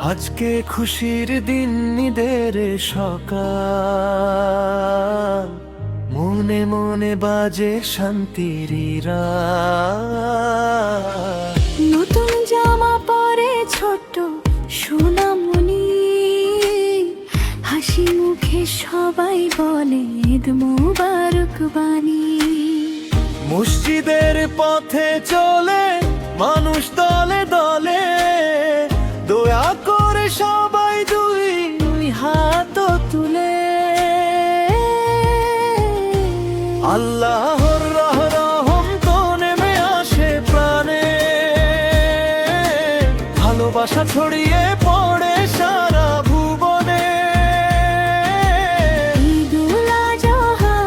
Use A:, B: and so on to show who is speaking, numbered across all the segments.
A: আজকে খুশির দিন, ঈদের সকাল, মনে মনে বাজে শান্তির রাত।
B: নতুন জামা পরে ছোট্ট সোনামণি, হাসি মুখে সবাই বলে ঈদ মোবারক বাণী।
A: মসজিদের পথে চলে মানুষ দলে দলে, দয়া করে সবাই দুই দুই হাত তুলে আল্লাহর রহম তো নেমে আসে প্রাণে, ভালোবাসা ছড়িয়ে পড়ে সারা ভুবনে।
B: ঈদুল আজহা,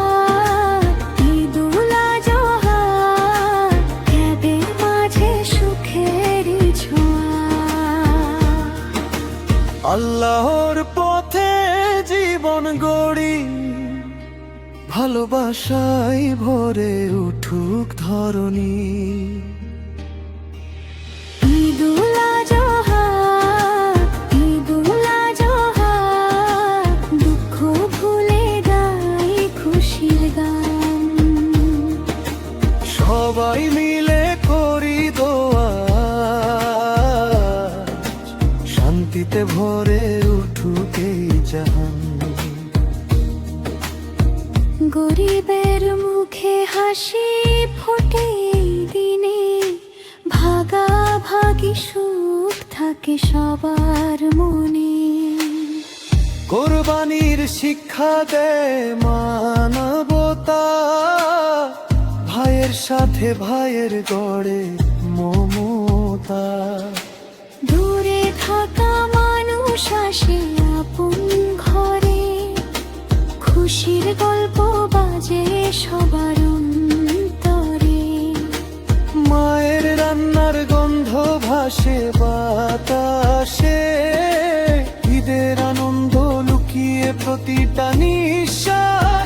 B: ঈদুল আজহা, এদের মাঝে সুখের ছোঁয়া।
A: আল্লাহর পথে জীবন গড়ি, ভালোবাসায় ভরে উঠুক ধরণী।
B: ঈদুল আজহা, ঈদুল আজহা, দুঃখ ভুলে গাই খুশির গান।
A: সবাই মিলে করি দোয়া, শান্তিতে ভরে উঠুক এই জাহান।
B: গরিবের মুখে হাসি ফোটে এই দিনে, ভাগাভাগি সুখ থাকে সবার মনে।
A: কোরবানির শিক্ষা দেয় মানবতা, ভাইয়ের সাথে ভাইয়ের গড়ে মমতা।
B: দূরে থাকা মানুষ আসে আপন ঘরে, খুশির গল্প বাজে সবার অন্তরে।
A: মায়ের রান্নার গন্ধ ভাসে বাতাসে, ঈদের আনন্দ লুকিয়ে প্রতিটা নিঃশ্বাস।